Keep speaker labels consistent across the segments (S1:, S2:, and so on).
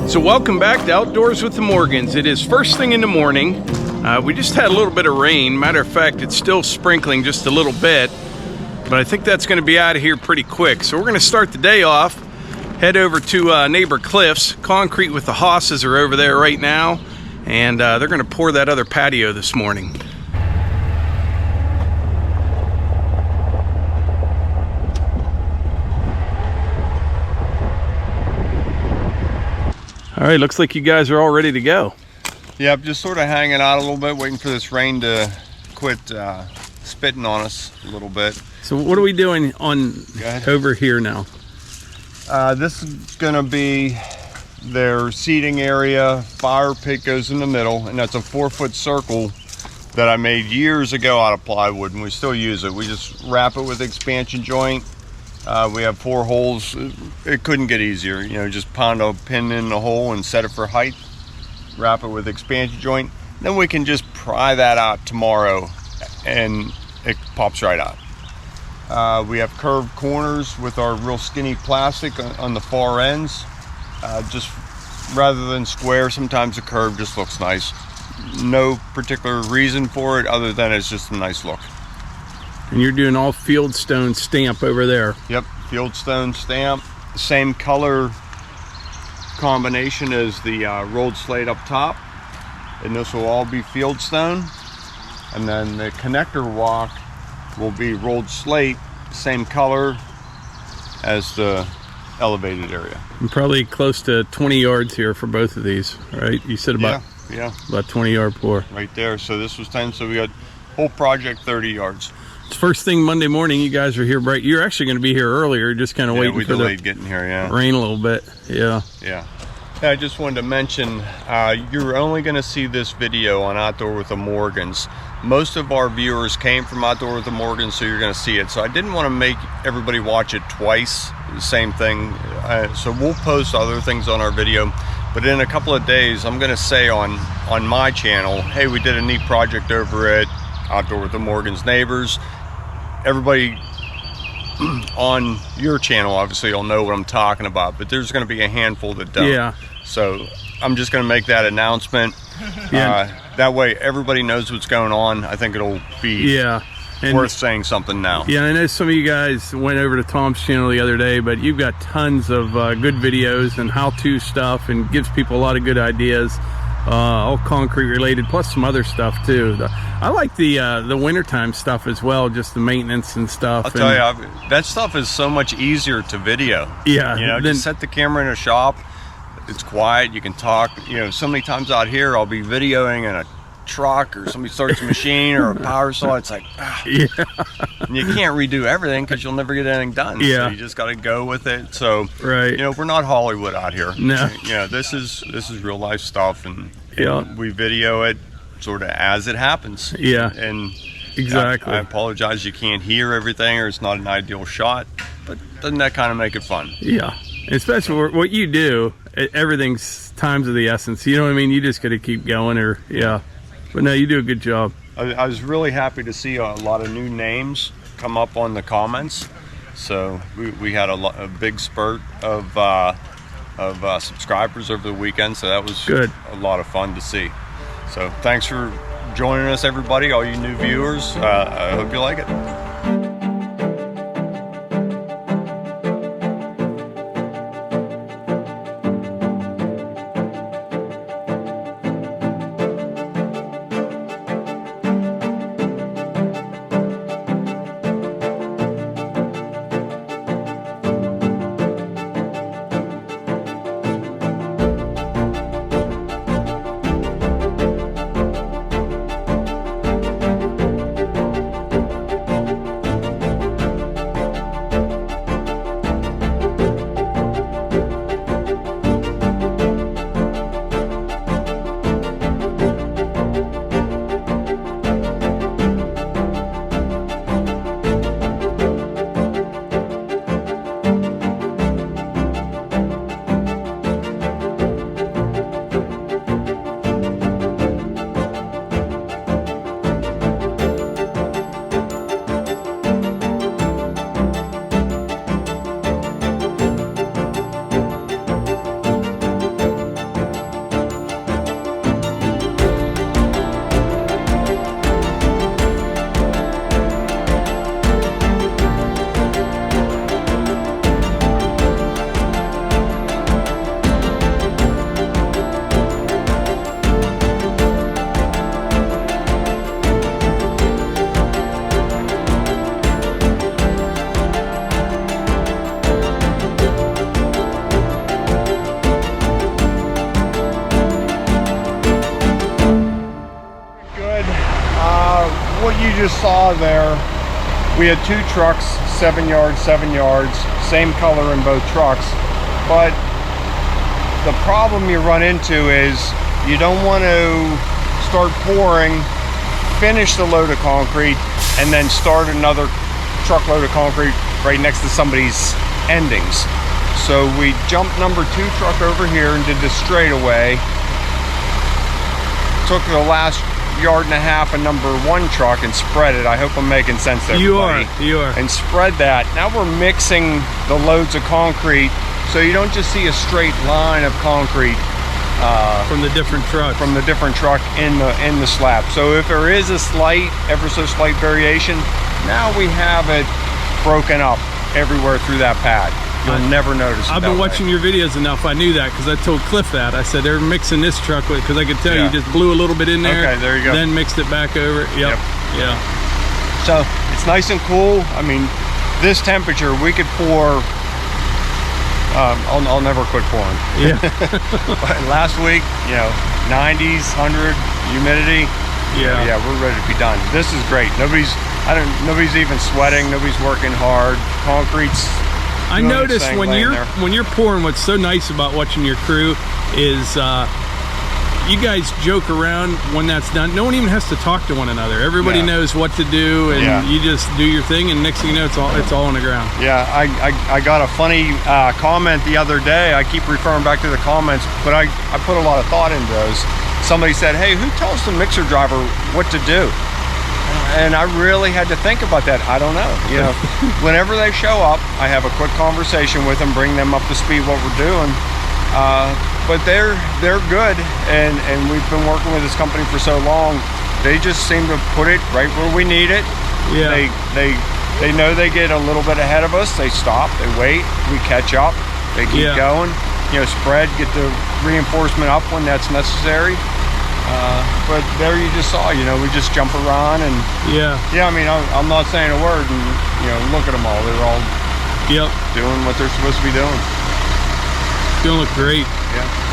S1: So welcome back to Outdoors with the Morgans. It is first thing in the morning. We just had a little bit of rain. Matter of fact, it's still sprinkling just a little bit, but I think that's going to be out of here pretty quick. So we're going to start the day off, head over to neighbor Cliff's. Concrete with the Hauses are over there right now, and they're going to pour that other patio this morning. All right, looks like you guys are all ready to go.
S2: Yeah, I'm just sort of hanging out a little bit, waiting for this rain to quit spitting on us a little bit.
S1: So what are we doing on over here now?
S2: This is gonna be their seating area. Fire pit goes in the middle, and that's a 4-foot circle that I made years ago out of plywood, and we still use it. We just wrap it with expansion joint. We have 4 holes. It couldn't get easier. You know, just pound a pin in the hole and set it for height. Wrap it with expansion joint. Then we can just pry that out tomorrow, and it pops right out. We have curved corners with our real skinny plastic on the far ends. Just rather than square, sometimes the curve just looks nice. No particular reason for it other than it's just a nice look.
S1: And you're doing all fieldstone stamp over there.
S2: Yep, fieldstone stamp. Same color combination as the rolled slate up top. And this will all be fieldstone. And then the connector walk will be rolled slate, same color as the elevated area.
S1: And probably close to 20 yards here for both of these, right? You said about,
S2: yeah.
S1: About 20 yard pour.
S2: Right there. So this was 10, so we got whole project 30 yards.
S1: First thing Monday morning, you guys are here bright. You're actually going to be here earlier, just kind of waiting
S2: we
S1: for
S2: delayed
S1: the
S2: getting here,
S1: rain a little bit. Yeah.
S2: I just wanted to mention, you're only going to see this video on Outdoor with the Morgans. Most of our viewers came from Outdoor with the Morgans, so you're going to see it. So I didn't want to make everybody watch it twice, the same thing. So we'll post other things on our video. But in a couple of days, I'm going to say on my channel, hey, we did a neat project over at Outdoor with the Morgans Neighbors. Everybody on your channel obviously will know what I'm talking about, but there's going to be a handful that don't.
S1: Yeah.
S2: So I'm just going to make that announcement. That way everybody knows what's going on. I think it'll be worth saying something now.
S1: Yeah, I know some of you guys went over to Tom's channel the other day, but you've got tons of good videos and how-to stuff, and gives people a lot of good ideas. All concrete related, plus some other stuff too. I like the wintertime stuff as well, just the maintenance and stuff.
S2: I'll tell you, that stuff is so much easier to video.
S1: Yeah.
S2: You know, just set the camera in a shop. It's quiet, you can talk. You know, so many times out here I'll be videoing in a truck, or somebody starts a machine or a power saw. It's like, and you can't redo everything because you'll never get anything done.
S1: Yeah.
S2: So you just got to go with it. So
S1: right.
S2: You know, we're not Hollywood out here.
S1: No.
S2: You know, this is real life stuff, and
S1: yeah,
S2: we video it sort of as it happens.
S1: Yeah.
S2: And
S1: exactly.
S2: I apologize you can't hear everything, or it's not an ideal shot, but doesn't that kind of make it fun?
S1: Yeah. Especially what you do, everything's times of the essence. You know what I mean? You just got to keep going, or But no, you do a good job.
S2: I was really happy to see a lot of new names come up on the comments. So we had a big spurt of subscribers over the weekend. So that was
S1: good.
S2: A lot of fun to see. So thanks for joining us, everybody, all you new viewers. I hope you like it. just saw there, we had 2 trucks, 7 yards, 7 yards, same color in both trucks. But the problem you run into is you don't want to start pouring, finish the load of concrete, and then start another truckload of concrete right next to somebody's endings. So we jumped number 2 truck over here and did this straightaway. Took the last yard and a half of number 1 truck and spread it. I hope I'm making sense to everybody.
S1: You are.
S2: And spread that. Now we're mixing the loads of concrete, so you don't just see a straight line of concrete
S1: from the different trucks.
S2: From the different truck in the slab. So if there is a slight, ever so slight variation, now we have it broken up everywhere through that pad. You'll never notice it.
S1: I've been watching your videos enough. I knew that because I told Cliff that. I said they're mixing this truck with, because I could tell you just blew a little bit in there.
S2: Okay, there you go.
S1: Then mixed it back over. Yep. Yeah.
S2: So it's nice and cool. I mean, this temperature, we could pour. I'll never quit pouring.
S1: Yeah.
S2: But last week, 90s, 100 humidity. Yeah, we're ready to be done. This is great. Nobody's even sweating. Nobody's working hard. Concrete's.
S1: I noticed when you're pouring, what's so nice about watching your crew is you guys joke around when that's done. No one even has to talk to one another. Everybody knows what to do, and you just do your thing, and next thing you know, it's all on the ground. Yeah,
S2: I got a funny comment the other day. I keep referring back to the comments, but I put a lot of thought into those. Somebody said, "Hey, who tells the mixer driver what to do?" And I really had to think about that. I don't know. Whenever they show up, I have a quick conversation with them, bring them up to speed what we're doing. But they're good, and we've been working with this company for so long. They just seem to put it right where we need it.
S1: Yeah.
S2: They know they get a little bit ahead of us. They stop. They wait. We catch up. They keep going. Spread, get the reinforcement up when that's necessary. But there you just saw, we just jump around and I mean, I'm not saying a word, and look at them all. They're all doing what they're supposed to be doing.
S1: It's gonna look great.
S2: Yeah.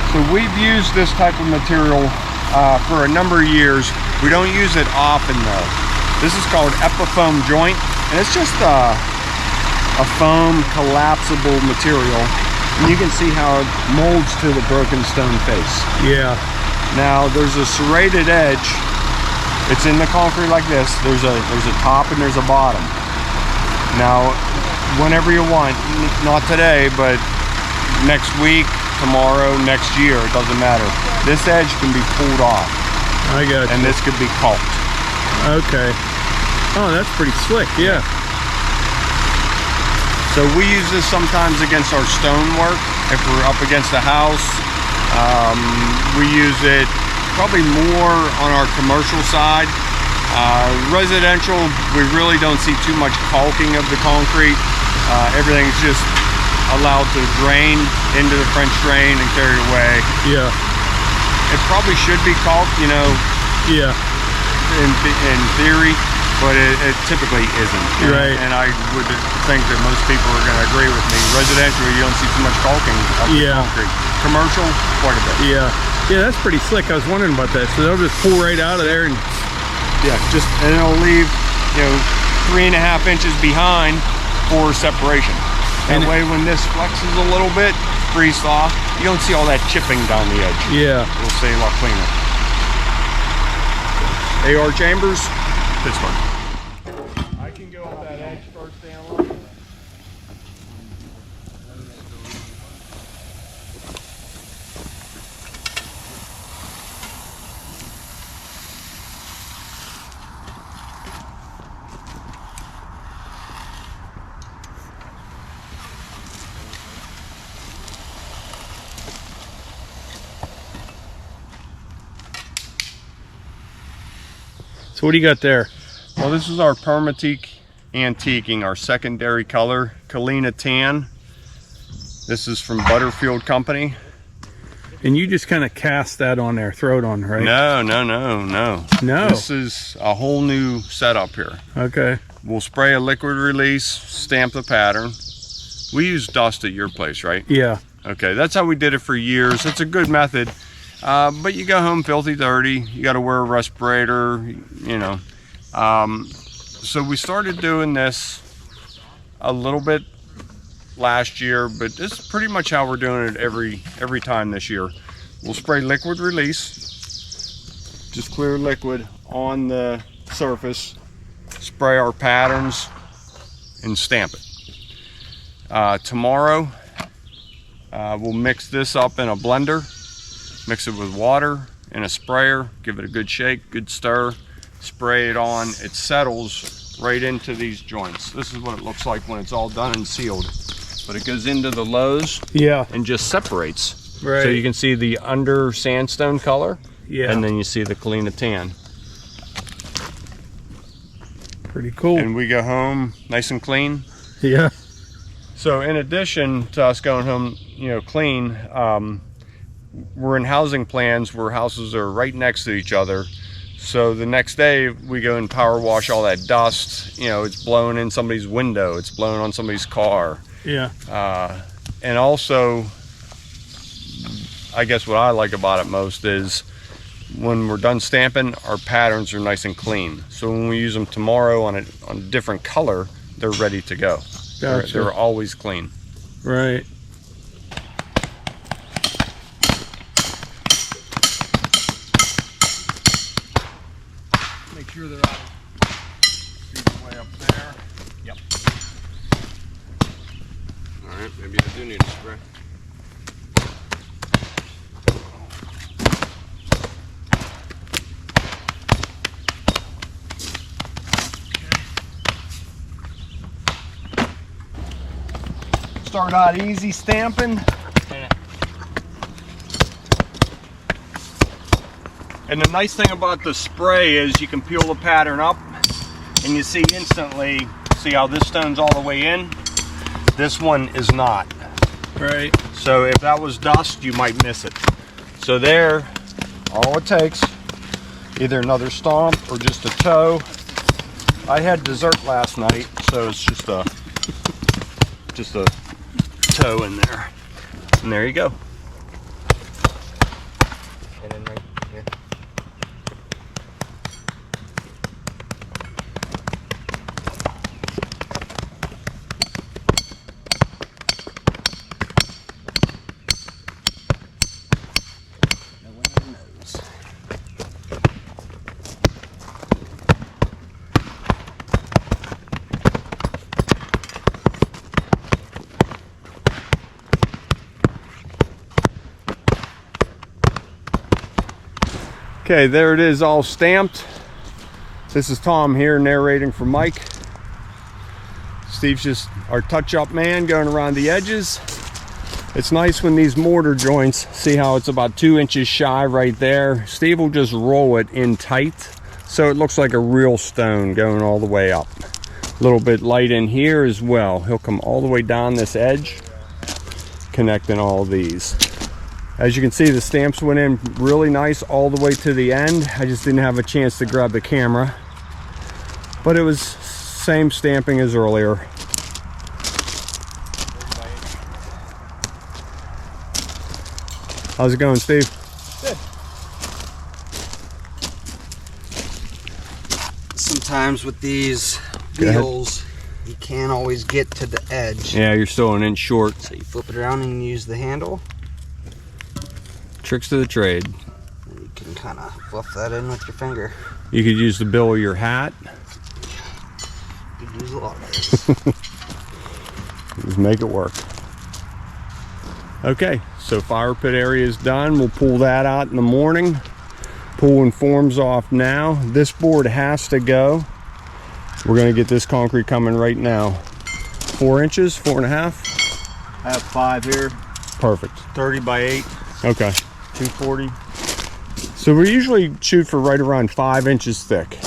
S2: So we've used this type of material for a number of years. We don't use it often though. This is called Epifoam joint, and it's just a foam collapsible material. And you can see how it molds to the broken stone face.
S1: Yeah.
S2: Now there's a serrated edge. It's in the concrete like this. There's a top and there's a bottom. Now, whenever you want, not today, but next week, tomorrow, next year, it doesn't matter. This edge can be pulled off.
S1: I got you.
S2: And this could be caulked.
S1: Okay. Oh, that's pretty slick, yeah.
S2: So we use this sometimes against our stonework. If we're up against a house, we use it probably more on our commercial side. Residential, we really don't see too much caulking of the concrete. Everything's just allowed to drain into the French drain and carried away.
S1: Yeah.
S2: It probably should be caulked,
S1: Yeah.
S2: In theory, but it typically isn't.
S1: Right.
S2: And I would think that most people are going to agree with me. Residential, you don't see too much caulking of the concrete. Commercial, quite a bit.
S1: Yeah. Yeah, that's pretty slick. I was wondering about that. So they'll just pull right out of there and
S2: and it'll leave 3.5 inches behind for separation. That way, when this flexes a little bit, free soft, you don't see all that chipping down the edge.
S1: Yeah.
S2: It'll stay a lot cleaner. AR Chambers, Pittsburgh. I can go up that edge first down.
S1: So what do you got there?
S2: Well, this is our Permatique Antiquing, our secondary color, Kalina Tan. This is from Butterfield Company.
S1: And you just kind of cast that on there, throw it on, right?
S2: No.
S1: No.
S2: This is a whole new setup here.
S1: Okay.
S2: We'll spray a liquid release, stamp the pattern. We use dust at your place, right?
S1: Yeah.
S2: Okay, that's how we did it for years. It's a good method. But you go home filthy dirty. You got to wear a respirator, you know. So we started doing this a little bit last year, but this is pretty much how we're doing it every time this year. We'll spray liquid release, just clear liquid on the surface, spray our patterns, and stamp it. Tomorrow, we'll mix this up in a blender, mix it with water in a sprayer, give it a good shake, good stir, spray it on. It settles right into these joints. This is what it looks like when it's all done and sealed. But it goes into the lows,
S1: yeah,
S2: and just separates.
S1: Right.
S2: So you can see the under sandstone color,
S1: yeah,
S2: and then you see the Kalina Tan.
S1: Pretty cool.
S2: And we go home nice and clean.
S1: Yeah.
S2: So in addition to us going home, you know, clean, we're in housing plans where houses are right next to each other. So the next day we go and power wash all that dust. You know, it's blowing in somebody's window, it's blowing on somebody's car.
S1: Yeah.
S2: And also, I guess what I like about it most is when we're done stamping, our patterns are nice and clean. So when we use them tomorrow on a different color, they're ready to go.
S1: Gotcha.
S2: They're always clean.
S1: Right.
S2: Make sure they're out. See the way up there. Yep. All right, maybe I do need a spray. Start out easy stamping. And the nice thing about the spray is you can peel the pattern up and you see instantly, see how this stone's all the way in? This one is not.
S1: Right.
S2: So if that was dust, you might miss it. So there, all it takes, either another stomp or just a toe. I had dessert last night, so it's just a toe in there. And there you go. And then right here. Okay, there it is, all stamped. This is Tom here narrating for Mike. Steve's just our touch-up man going around the edges. It's nice when these mortar joints, see how it's about 2 inches shy right there. Steve will just roll it in tight so it looks like a real stone going all the way up. A little bit light in here as well. He'll come all the way down this edge, connecting all of these. As you can see, the stamps went in really nice all the way to the end. I just didn't have a chance to grab the camera, but it was same stamping as earlier. How's it going, Steve?
S3: Good. Sometimes with these wheels, you can't always get to the edge.
S2: Yeah, you're still an inch short.
S3: So you flip it around and use the handle.
S2: Tricks to the trade.
S3: And you can kind of fluff that in with your finger.
S2: You could use the bill of your hat.
S3: You could use a lot of those.
S2: Just make it work. Okay, so fire pit area is done. We'll pull that out in the morning. Pulling forms off now. This board has to go. We're gonna get this concrete coming right now. 4 inches, 4.5?
S4: I have 5 here.
S2: Perfect.
S4: 30 by 8.
S2: Okay.
S4: 240.
S2: So we usually shoot for right around 5 inches thick.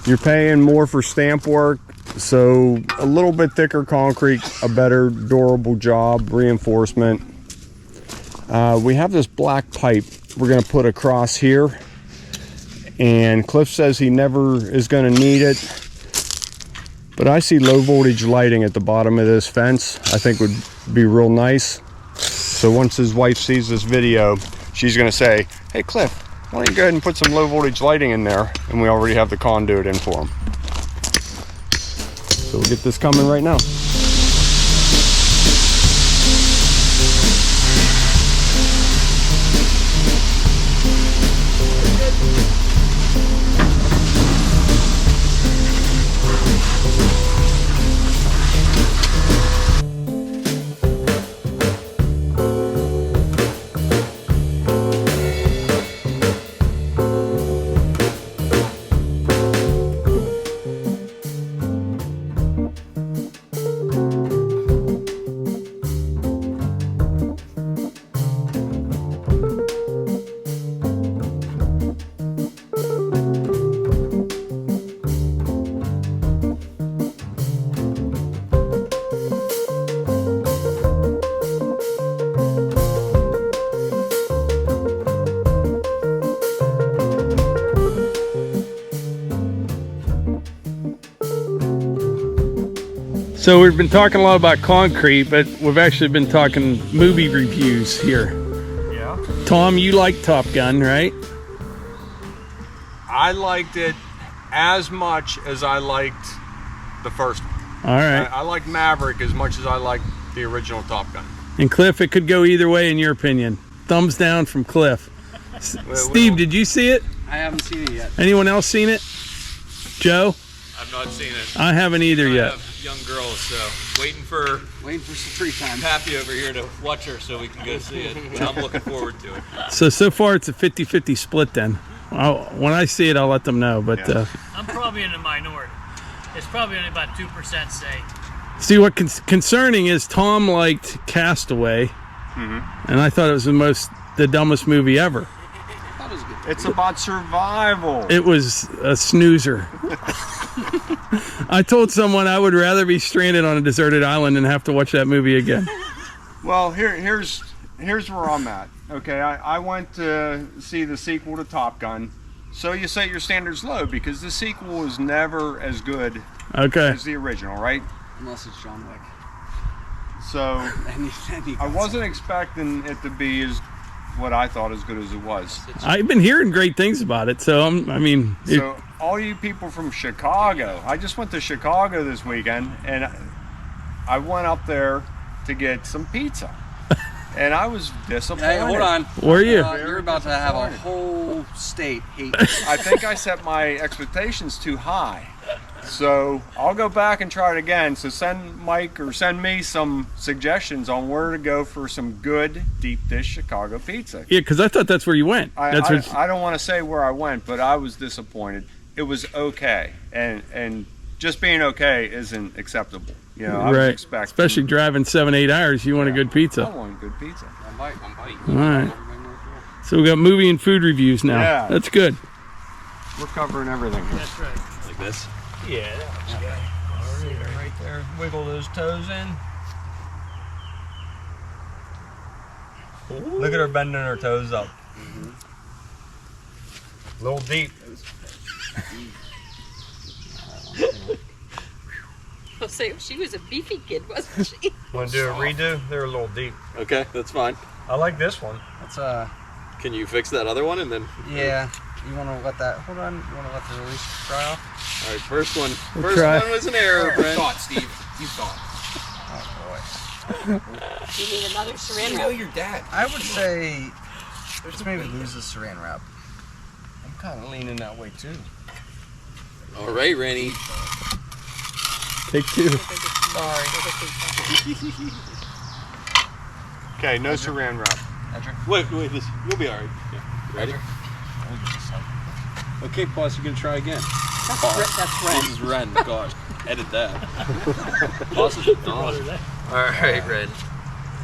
S2: You're paying more for stamp work, so a little bit thicker concrete, a better durable job, reinforcement. We have this black pipe we're gonna put across here, and Cliff says he never is gonna need it, but I see low voltage lighting at the bottom of this fence. I think would be real nice. So once his wife sees this video, she's gonna say, hey Cliff, why don't you go ahead and put some low voltage lighting in there, and we already have the conduit in for him. So we'll get this coming right now.
S1: So we've been talking a lot about concrete, but we've actually been talking movie reviews here.
S2: Yeah.
S1: Tom, you like Top Gun, right?
S2: I liked it as much as I liked the first one.
S1: All right.
S2: I liked Maverick as much as I liked the original Top Gun.
S1: And Cliff, it could go either way in your opinion. Thumbs down from Cliff. Steve, did you see it?
S3: I haven't seen it yet.
S1: Anyone else seen it? Joe?
S5: I've not seen it.
S1: I haven't either yet.
S5: I have young girls, so waiting for
S3: Waiting for some free time.
S5: Patio over here to watch her so we can go see it. And I'm looking forward to it.
S1: So far it's a 50-50 split then. When I see it, I'll let them know. But
S6: I'm probably in the minority. It's probably only about 2% say.
S1: see, what concerning is Tom liked Castaway, and I thought it was the dumbest movie ever.
S3: That was good.
S2: It's about survival.
S1: It was a snoozer. I told someone I would rather be stranded on a deserted island than have to watch that movie again.
S2: Well, here's where I'm at. Okay, I went to see the sequel to Top Gun. So you set your standards low because the sequel was never as good
S1: Okay.
S2: as the original, right?
S3: Unless it's John Wick.
S2: So
S3: And he
S2: I wasn't expecting it to be as what I thought as good as it was.
S1: I've been hearing great things about it, so
S2: So all you people from Chicago, I just went to Chicago this weekend, and I went up there to get some pizza, and I was disappointed.
S3: Hey, hold on.
S1: Where are you?
S3: You're about to have a whole state hate.
S2: I think I set my expectations too high. So I'll go back and try it again. So send Mike or send me some suggestions on where to go for some good deep dish Chicago pizza.
S1: Yeah, because I thought that's where you went.
S2: I
S1: That's
S2: don't want to say where I went, but I was disappointed. It was okay, and just being okay isn't acceptable. You know, I was
S1: right.
S2: expecting.
S1: Especially driving 7-8 hours, you want a good
S2: I
S1: pizza.
S2: want good pizza.
S1: All right. So we got movie and food reviews now.
S2: Yeah.
S1: That's good.
S2: We're covering everything here.
S6: That's right.
S5: Like this.
S6: Yeah, that looks good.
S2: Right there. Wiggle those toes in. Look at her bending her toes up. A little deep.
S7: I'll say she was a beefy kid, wasn't she?
S2: Want to do a redo? They're a little deep.
S5: Okay, that's fine.
S2: I like this one.
S3: That's
S5: Can you fix that other one and then?
S3: yeah. You want to let that? Hold on. You want to let the release dry off?
S5: All right, first one.
S1: We'll
S5: First
S1: try.
S5: one was an error, Brent.
S8: Steve. You thought.
S3: Oh
S7: You need another saran
S8: You know
S7: wrap.
S8: your dad.
S3: boy. I would say let's maybe lose the saran wrap.
S2: I'm kind of leaning that way too.
S5: All right, Rennie.
S1: Take two.
S2: Okay, no saran wrap.
S5: Wait, this. You'll be all right. Yeah. Ready? Okay, pause. You're gonna try again.
S7: That's right.
S5: This is Ren. Gosh, edit that. Pause is gone. All right, Ren.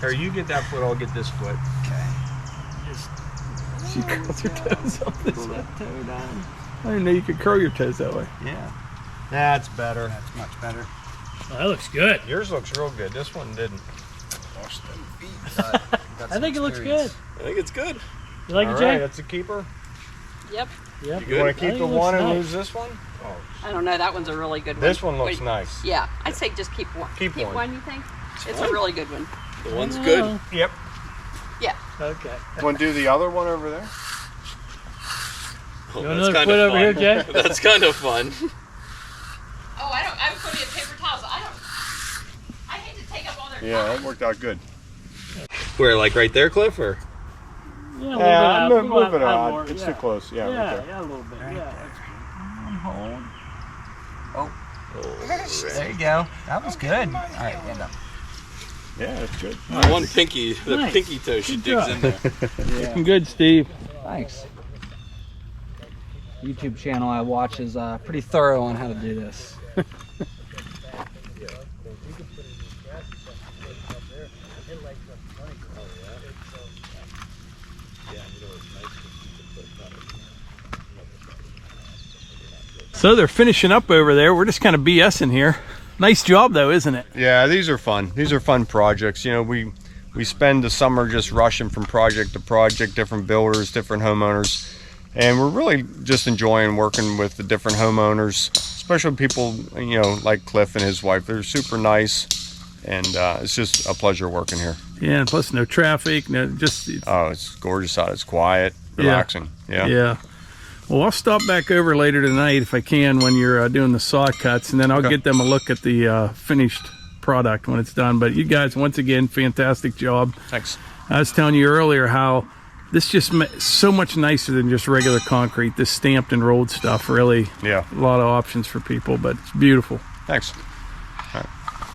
S2: Here, you get that foot. I'll get this foot.
S1: She curls her toes up this way.
S3: Toe down.
S1: I didn't know you could curl your toes that way.
S2: Yeah. That's better.
S3: That's much better.
S6: Oh, that looks good.
S2: Yours looks real good. This one didn't.
S6: I think it looks good.
S5: I think it's good.
S6: You like
S2: All
S6: it, Jay?
S2: right, that's a keeper.
S7: Yep.
S6: Yep.
S2: You want to
S6: I
S2: keep
S6: think
S2: the
S6: it looks
S2: one and
S6: nice.
S2: lose this one? Oh,
S7: I don't know. That one's a really good one.
S2: this one looks
S7: Wait,
S2: nice.
S7: Yeah, I'd say just keep one.
S2: Keep one.
S7: You think? It's a really good one.
S5: The one's
S6: Oh.
S5: good.
S2: Yep.
S7: Yeah.
S6: Okay.
S2: Want to do the other one over there?
S5: Oh,
S6: You want
S5: that's
S6: another
S5: kind
S6: foot
S5: of
S6: over here,
S5: fun.
S6: Jay?
S5: That's kind of fun.
S7: Oh, I'm putting in paper towels. I hate to take up all their
S2: Yeah,
S7: time.
S2: that worked out good.
S5: Where, like right there, Cliff, or?
S6: Yeah, a little
S2: Yeah,
S6: bit
S2: move it
S6: out
S2: out.
S6: more,
S2: It's
S6: yeah.
S2: too close. Yeah,
S6: Yeah,
S2: right there.
S6: yeah, a little bit. Yeah.
S3: There you go. That was good. All right, end up.
S2: Yeah, that's good.
S5: The one pinky, the
S6: Nice.
S5: pinky toe she
S6: Good
S5: digs
S6: job.
S5: in there.
S6: Looking good, Steve.
S3: Thanks. YouTube channel I watch is pretty thorough on how to do this.
S1: So they're finishing up over there. We're just kind of BSing here. Nice job though, isn't it?
S2: Yeah, these are fun. These are fun projects. You know, we spend the summer just rushing from project to project, different builders, different homeowners, and we're really just enjoying working with the different homeowners, especially people, you know, like Cliff and his wife. They're super nice, and it's just a pleasure working here.
S1: Yeah, and plus no traffic, no just
S2: Oh, it's gorgeous out. It's quiet, relaxing. Yeah.
S1: yeah. Well, I'll stop back over later tonight if I can when you're doing the saw cuts, and then I'll get them a look at the finished product when it's done. But you guys, once again, fantastic job.
S2: Thanks.
S1: I was telling you earlier how this just so much nicer than just regular concrete. This stamped and rolled stuff, really,
S2: Yeah.
S1: a lot of options for people, but it's beautiful.
S2: Thanks.